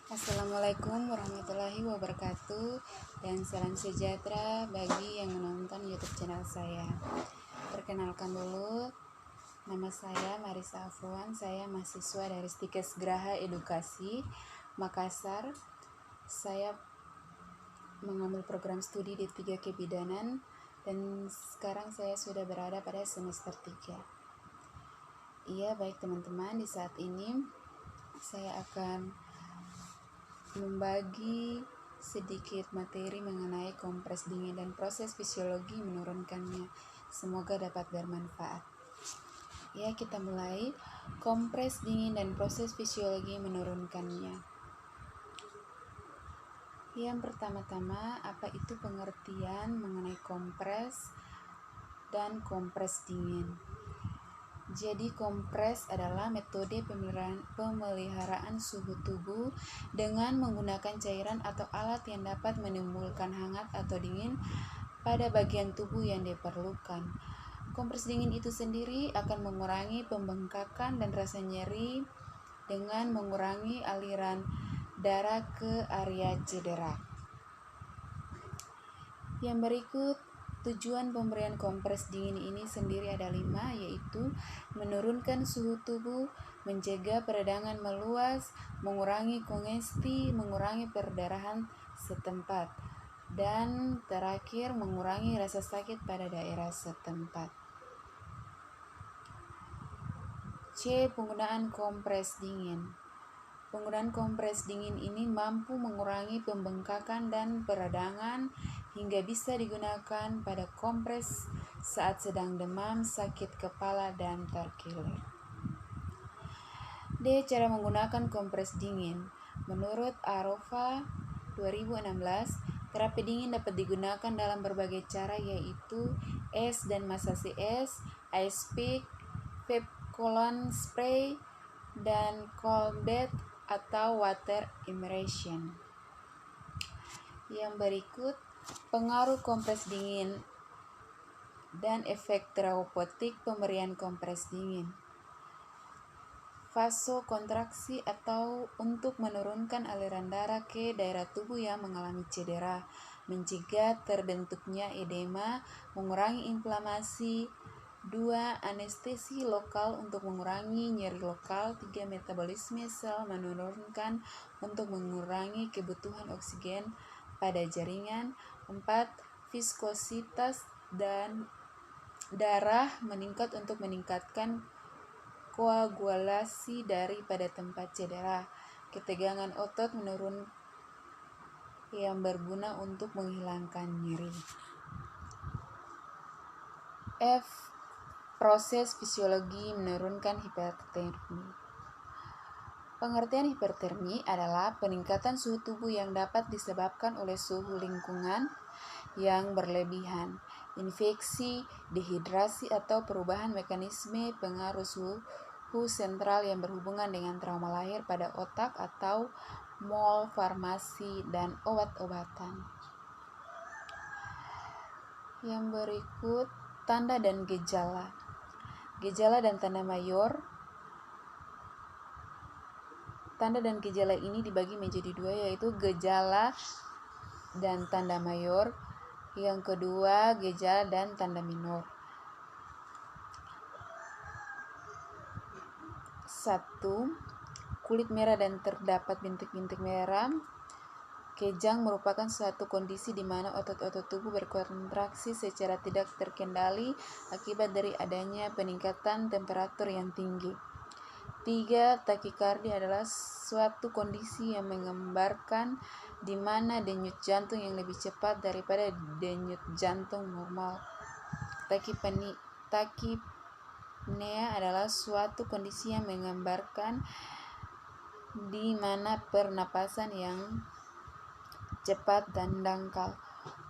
Assalamualaikum warahmatullahi wabarakatuh dan salam sejahtera bagi yang menonton YouTube channel saya. Perkenalkan dulu, nama saya Marisa Afwan, saya mahasiswa dari Stikes Graha Edukasi Makassar. Saya mengambil program studi D3 Kebidanan dan sekarang saya sudah berada pada semester 3. Iya, baik teman-teman, di saat ini saya akan membagi sedikit materi mengenai kompres dingin dan proses fisiologi menurunkannya. Semoga dapat bermanfaat. Ya, kita mulai. Kompres dingin dan proses fisiologi menurunkannya. Yang pertama-tama, apa itu pengertian mengenai kompres dan kompres dingin? Jadi kompres adalah metode pemeliharaan suhu tubuh dengan menggunakan cairan atau alat yang dapat menimbulkan hangat atau dingin pada bagian tubuh yang diperlukan. Kompres dingin itu sendiri akan mengurangi pembengkakan dan rasa nyeri dengan mengurangi aliran darah ke area cedera. Yang berikut, tujuan pemberian kompres dingin ini sendiri ada 5, yaitu menurunkan suhu tubuh, mencegah peradangan meluas, mengurangi kongesti, mengurangi perdarahan setempat, dan terakhir mengurangi rasa sakit pada daerah setempat. C. Penggunaan kompres dingin. Penggunaan kompres dingin ini mampu mengurangi pembengkakan dan peradangan hingga bisa digunakan pada kompres saat sedang demam, sakit kepala, dan terkilir. D. Cara menggunakan kompres dingin. Menurut Arofa 2016, terapi dingin dapat digunakan dalam berbagai cara, yaitu es dan masasi es, ice pick, vape cologne spray, dan cold bath atau water immersion. Yang berikut, pengaruh kompres dingin dan efek terapeutik pemberian kompres dingin. Vasokontraksi atau untuk menurunkan aliran darah ke daerah tubuh yang mengalami cedera, mencegah terbentuknya edema, mengurangi inflamasi. 2. Anestesi lokal untuk mengurangi nyeri lokal. 3. Metabolisme sel menurunkan untuk mengurangi kebutuhan oksigen pada jaringan. 4. Viskositas dan darah meningkat untuk meningkatkan koagulasi daripada tempat cedera. Ketegangan otot menurun yang berguna untuk menghilangkan nyeri. F. Proses fisiologi menurunkan hipertermi. Pengertian hipertermi adalah peningkatan suhu tubuh yang dapat disebabkan oleh suhu lingkungan yang berlebihan, infeksi, dehidrasi, atau perubahan mekanisme pengaruh suhu sentral yang berhubungan dengan trauma lahir pada otak atau malformasi dan obat-obatan. Yang berikut, tanda dan gejala. Gejala dan tanda mayor. Tanda dan gejala ini dibagi menjadi 2, yaitu gejala dan tanda mayor. Yang kedua, gejala dan tanda minor. 1. Kulit merah dan terdapat bintik-bintik merah. Kejang merupakan suatu kondisi di mana otot-otot tubuh berkontraksi secara tidak terkendali akibat dari adanya peningkatan temperatur yang tinggi. 3. Takikardia adalah suatu kondisi yang menggambarkan di mana denyut jantung yang lebih cepat daripada denyut jantung normal. Takipnea adalah suatu kondisi yang menggambarkan di mana pernapasan yang cepat dan dangkal.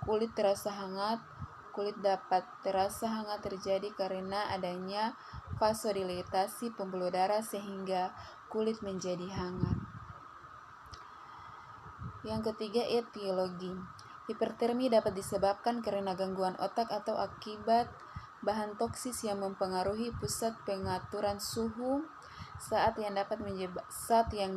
Kulit terasa hangat. Kulit dapat terasa hangat terjadi karena adanya vasodilatasi pembuluh darah sehingga kulit menjadi hangat. Yang ketiga, etiologi. Hipertermi dapat disebabkan karena gangguan otak atau akibat bahan toksis yang mempengaruhi pusat pengaturan suhu. saat yang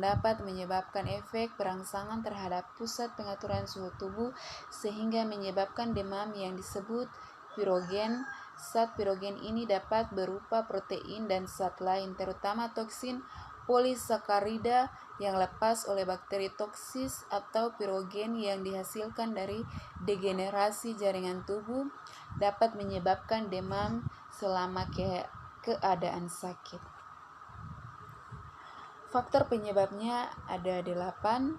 dapat menyebabkan efek perangsangan terhadap pusat pengaturan suhu tubuh sehingga menyebabkan demam yang disebut pirogen. Zat pirogen ini dapat berupa protein dan zat lain, terutama toksin polisakarida yang lepas oleh bakteri toksis atau pirogen yang dihasilkan dari degenerasi jaringan tubuh dapat menyebabkan demam selama keadaan sakit. Faktor penyebabnya ada 8,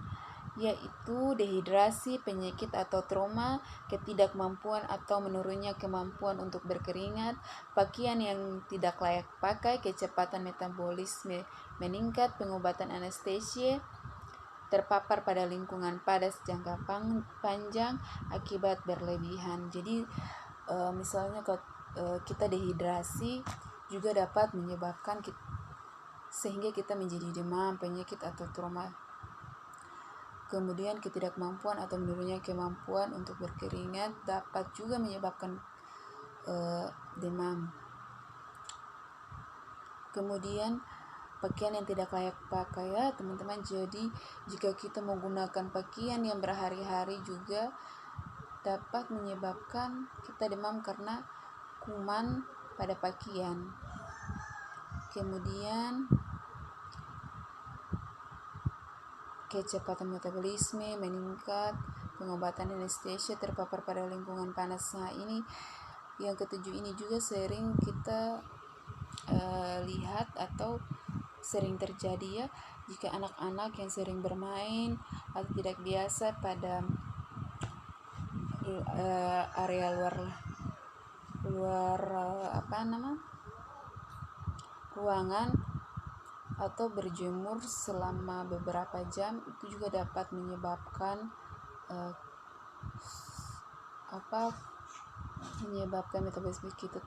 yaitu dehidrasi, penyakit atau trauma, ketidakmampuan atau menurunnya kemampuan untuk berkeringat, pakaian yang tidak layak pakai, kecepatan metabolisme meningkat, pengobatan anestesia, terpapar pada lingkungan padas jangka panjang akibat berlebihan. Jadi misalnya kita dehidrasi juga dapat menyebabkan sehingga kita menjadi demam, penyakit atau trauma. Kemudian ketidakmampuan atau menurunnya kemampuan untuk berkeringat dapat juga menyebabkan demam. Kemudian pakaian yang tidak layak pakai ya teman-teman. Jadi jika kita menggunakan pakaian yang berhari-hari juga dapat menyebabkan kita demam karena kuman pada pakaian. Kemudian kecepatan metabolisme meningkat, pengobatan anestesia, terpapar pada lingkungan panas. Nah ini yang ketujuh ini juga sering kita lihat atau sering terjadi ya, jika anak-anak yang sering bermain atau tidak biasa pada area luar ruangan atau berjemur selama beberapa jam, itu juga dapat menyebabkan metabolisme kita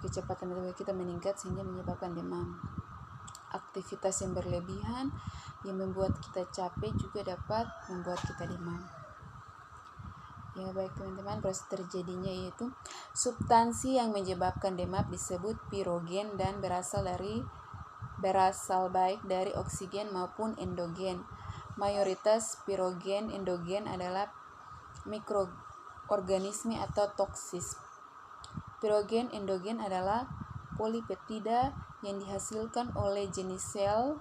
kecepatan metabolisme kita meningkat sehingga menyebabkan demam. Aktivitas yang berlebihan yang membuat kita capek juga dapat membuat kita demam. Ya baik teman-teman, proses terjadinya yaitu substansi yang menyebabkan demam disebut pirogen dan berasal baik dari oksigen maupun endogen. Mayoritas pirogen endogen adalah mikroorganisme atau toksis. Pirogen endogen adalah polipeptida yang dihasilkan oleh jenis sel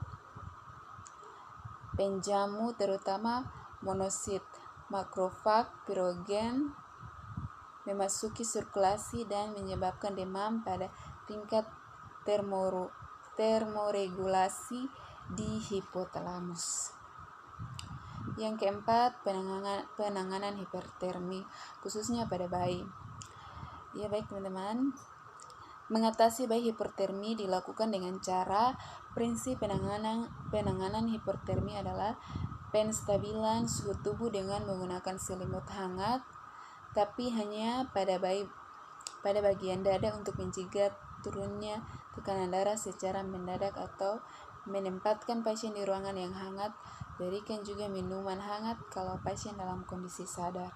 penjamu terutama monosit. Makrofag pirogen memasuki sirkulasi dan menyebabkan demam pada tingkat termoregulasi di hipotalamus. Yang keempat, penanganan hipertermi khususnya pada bayi. Ya baik teman-teman, mengatasi bayi hipertermi dilakukan dengan cara prinsip penanganan hipertermi adalah penstabilan suhu tubuh dengan menggunakan selimut hangat, tapi hanya pada bagian dada untuk mencegah turunnya tekanan darah secara mendadak atau menempatkan pasien di ruangan yang hangat. Berikan juga minuman hangat kalau pasien dalam kondisi sadar.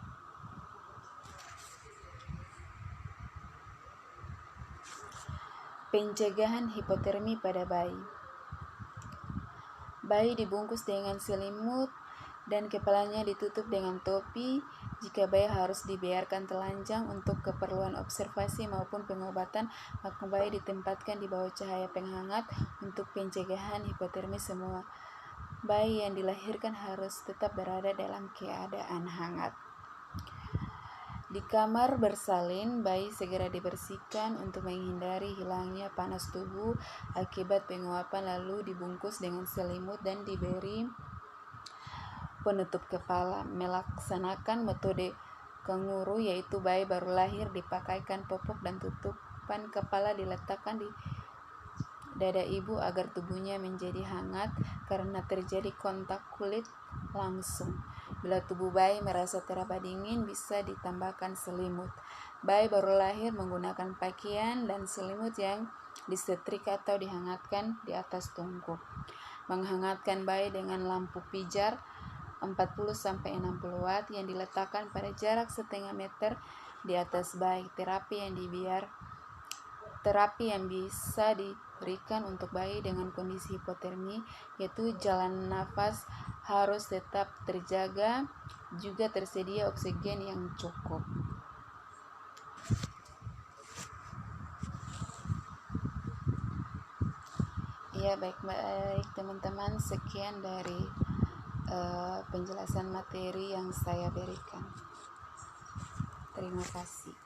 Pencegahan hipotermi pada bayi. Bayi dibungkus dengan selimut dan kepalanya ditutup dengan topi. Jika bayi harus dibiarkan telanjang untuk keperluan observasi maupun pengobatan, maka bayi ditempatkan di bawah cahaya penghangat untuk pencegahan hipotermi. Semua bayi yang dilahirkan harus tetap berada dalam keadaan hangat. Di kamar bersalin, bayi segera dibersihkan untuk menghindari hilangnya panas tubuh akibat penguapan, lalu dibungkus dengan selimut dan diberi penutup kepala. Melaksanakan metode kanguru, yaitu bayi baru lahir dipakaikan popok dan tutupan kepala diletakkan di dada ibu agar tubuhnya menjadi hangat karena terjadi kontak kulit langsung. Bila tubuh bayi merasa teraba dingin, bisa ditambahkan selimut. Bayi baru lahir menggunakan pakaian dan selimut yang disetrika atau dihangatkan di atas tungku. Menghangatkan bayi dengan lampu pijar 40-60 watt yang diletakkan pada jarak setengah meter di atas bayi. Terapi yang terapi yang bisa diberikan untuk bayi dengan kondisi hipotermi, yaitu jalan nafas harus tetap terjaga, juga tersedia oksigen yang cukup. Ya, baik teman-teman, sekian dari penjelasan materi yang saya berikan. Terima kasih.